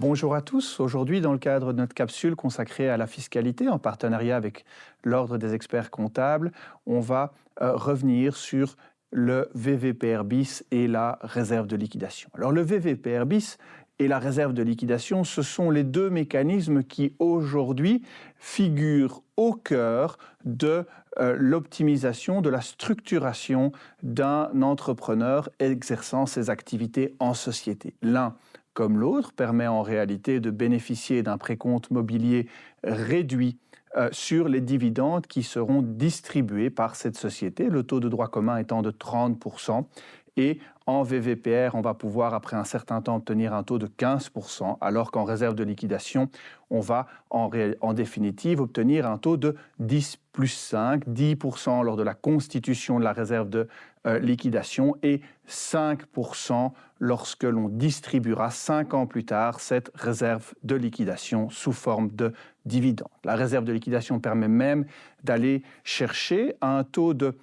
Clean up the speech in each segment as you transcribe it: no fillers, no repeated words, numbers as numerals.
Bonjour à tous. Aujourd'hui, dans le cadre de notre capsule consacrée à la fiscalité, en partenariat avec l'Ordre des experts comptables, on va revenir sur le VVPR bis et la réserve de liquidation. Alors le VVPR bis et la réserve de liquidation, ce sont les deux mécanismes qui aujourd'hui figurent au cœur de l'optimisation, de la structuration d'un entrepreneur exerçant ses activités en société. L'un comme l'autre, permet en réalité de bénéficier d'un précompte mobilier réduit sur les dividendes qui seront distribués par cette société, le taux de droit commun étant de 30%. Et en VVPR, on va pouvoir, après un certain temps, obtenir un taux de 15%, alors qu'en réserve de liquidation, on va en définitive obtenir un taux de 10 plus 5, 10% lors de la constitution de la réserve de liquidation et 5% lorsque l'on distribuera 5 ans plus tard cette réserve de liquidation sous forme de dividende. La réserve de liquidation permet même d'aller chercher un taux de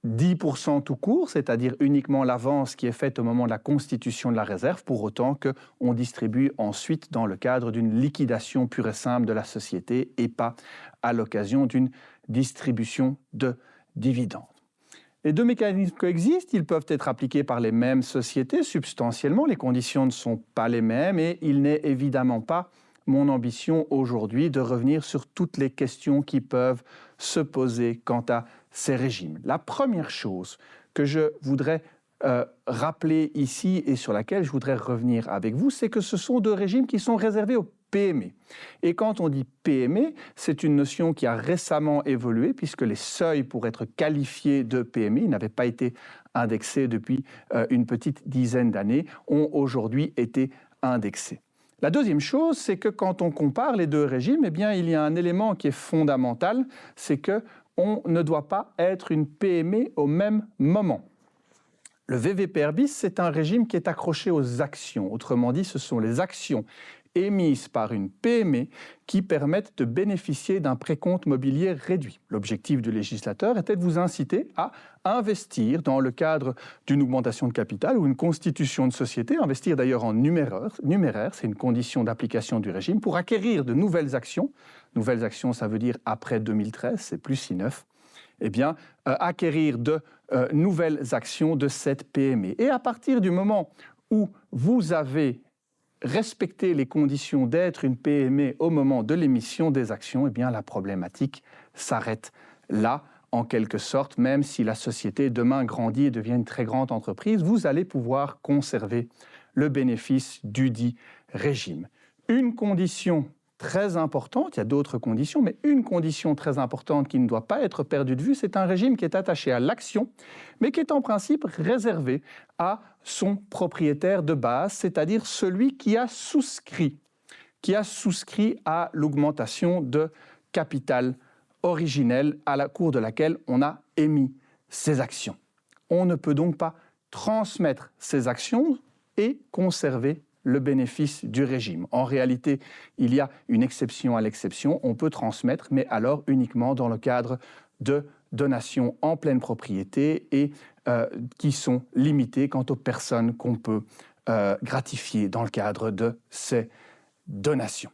10% tout court, c'est-à-dire uniquement l'avance qui est faite au moment de la constitution de la réserve, pour autant qu'on distribue ensuite dans le cadre d'une liquidation pure et simple de la société et pas à l'occasion d'une distribution de dividendes. Les deux mécanismes coexistent, ils peuvent être appliqués par les mêmes sociétés substantiellement, les conditions ne sont pas les mêmes et il n'est évidemment pas mon ambition aujourd'hui de revenir sur toutes les questions qui peuvent se poser quant à ces régimes. La première chose que je voudrais rappeler ici et sur laquelle je voudrais revenir avec vous, c'est que ce sont deux régimes qui sont réservés aux PME. Et quand on dit PME, c'est une notion qui a récemment évolué puisque les seuils pour être qualifiés de PME n'avaient pas été indexés depuis une petite dizaine d'années, ont aujourd'hui été indexés. La deuxième chose, c'est que quand on compare les deux régimes, eh bien, il y a un élément qui est fondamental, c'est qu'on ne doit pas être une PME au même moment. Le VVPR bis, c'est un régime qui est accroché aux actions. Autrement dit, ce sont les actions émises par une PME qui permettent de bénéficier d'un précompte mobilier réduit. L'objectif du législateur était de vous inciter à investir dans le cadre d'une augmentation de capital ou une constitution de société, investir d'ailleurs en numéraire, c'est une condition d'application du régime, pour acquérir de nouvelles actions. Nouvelles actions, ça veut dire après 2013, c'est plus si neuf. Eh bien, acquérir de nouvelles actions de cette PME. Et à partir du moment où vous avez respecter les conditions d'être une PME au moment de l'émission des actions, eh bien la problématique s'arrête là, en quelque sorte, même si la société demain grandit et devient une très grande entreprise, vous allez pouvoir conserver le bénéfice du dit régime. Une condition très importante, il y a d'autres conditions, mais une condition très importante qui ne doit pas être perdue de vue, c'est un régime qui est attaché à l'action, mais qui est en principe réservé à son propriétaire de base, c'est-à-dire celui qui a souscrit à l'augmentation de capital originel à la cour de laquelle on a émis ces actions. On ne peut donc pas transmettre ces actions et conserver le bénéfice du régime. En réalité, il y a une exception à l'exception. On peut transmettre, mais alors uniquement dans le cadre de donations en pleine propriété et qui sont limitées quant aux personnes qu'on peut gratifier dans le cadre de ces donations.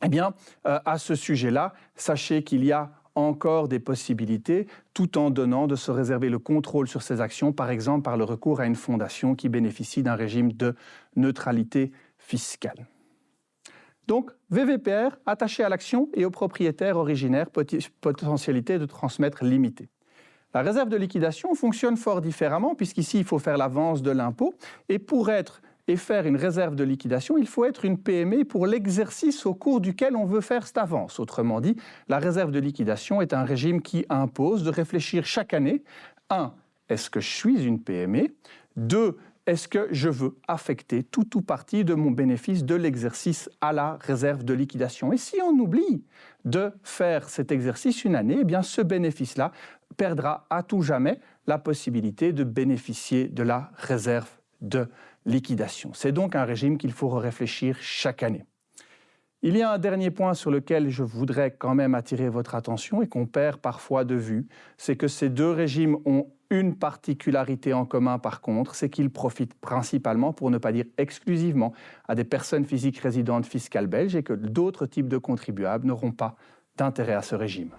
Eh bien, à ce sujet-là, sachez qu'il y a encore des possibilités, tout en donnant de se réserver le contrôle sur ces actions, par exemple par le recours à une fondation qui bénéficie d'un régime de neutralité fiscale. Donc, VVPR attaché à l'action et au propriétaire originaire, potentialité de transmettre limitée. La réserve de liquidation fonctionne fort différemment, puisqu'ici, il faut faire l'avance de l'impôt, et faire une réserve de liquidation, il faut être une PME pour l'exercice au cours duquel on veut faire cette avance. Autrement dit, la réserve de liquidation est un régime qui impose de réfléchir chaque année. 1. Est-ce que je suis une PME ? 2. Est-ce que je veux affecter tout ou partie de mon bénéfice de l'exercice à la réserve de liquidation ? Et si on oublie de faire cet exercice une année, eh bien ce bénéfice-là perdra à tout jamais la possibilité de bénéficier de la réserve de liquidation. C'est donc un régime qu'il faut réfléchir chaque année. Il y a un dernier point sur lequel je voudrais quand même attirer votre attention et qu'on perd parfois de vue, c'est que ces deux régimes ont Une particularité en commun, par contre, c'est qu'il profite principalement, pour ne pas dire exclusivement, à des personnes physiques résidentes fiscales belges et que d'autres types de contribuables n'auront pas d'intérêt à ce régime.